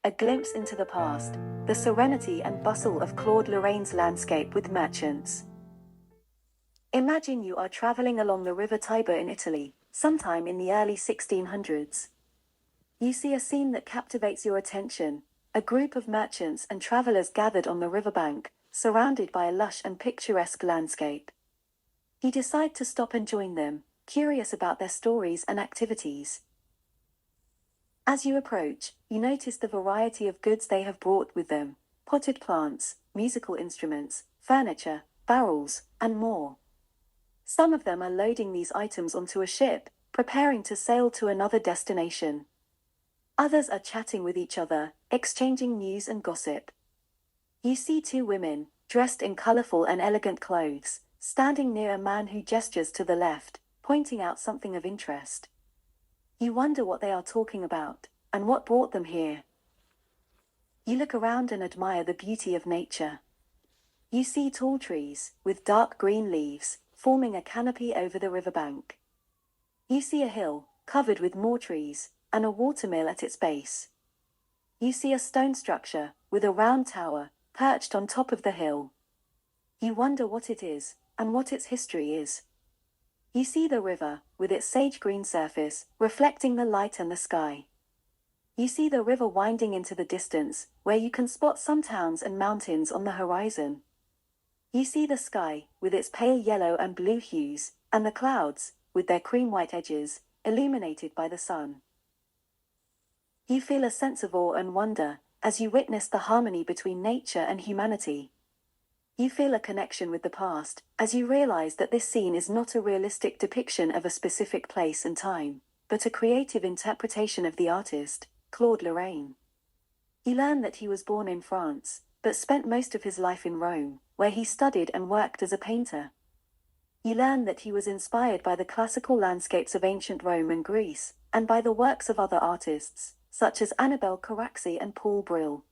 a glimpse into the past, the serenity and bustle of Claude Lorrain's landscape with merchants. Imagine you are traveling along the river Tiber in Italy, sometime in the early 1600s. You see a scene that captivates your attention, a group of merchants and travelers gathered on the riverbank, surrounded by a lush and picturesque landscape. You decide to stop and join them, curious about their stories and activities. As you approach, you notice the variety of goods they have brought with them: potted plants, musical instruments, furniture, barrels, and more. Some of them are loading these items onto a ship, preparing to sail to another destination. Others are chatting with each other, exchanging news and gossip. You see two women, dressed in colorful and elegant clothes, standing near a man who gestures to the left, pointing out something of interest. You wonder what they are talking about, and what brought them here. You look around and admire the beauty of nature. You see tall trees, with dark green leaves, forming a canopy over the riverbank. You see a hill, covered with more trees, and a watermill at its base. You see a stone structure, with a round tower, perched on top of the hill. You wonder what it is, and what its history is. You see the river, with its sage-green surface, reflecting the light and the sky. You see the river winding into the distance, where you can spot some towns and mountains on the horizon. You see the sky, with its pale yellow and blue hues, and the clouds, with their cream-white edges, illuminated by the sun. You feel a sense of awe and wonder, as you witness the harmony between nature and humanity. You feel a connection with the past, as you realize that this scene is not a realistic depiction of a specific place and time, but a creative interpretation of the artist, Claude Lorrain. You learn that he was born in France, but spent most of his life in Rome, where he studied and worked as a painter. You learn that he was inspired by the classical landscapes of ancient Rome and Greece, and by the works of other artists, such as Annabel Carracci and Paul Brill.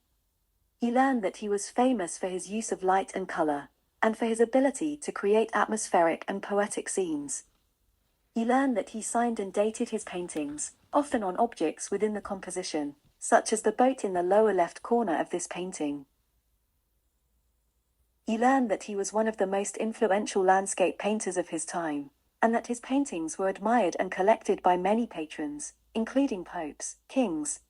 You learn that he was famous for his use of light and color, and for his ability to create atmospheric and poetic scenes. You learn that he signed and dated his paintings, often on objects within the composition, such as the boat in the lower left corner of this painting. You learn that he was one of the most influential landscape painters of his time, and that his paintings were admired and collected by many patrons, including popes, kings,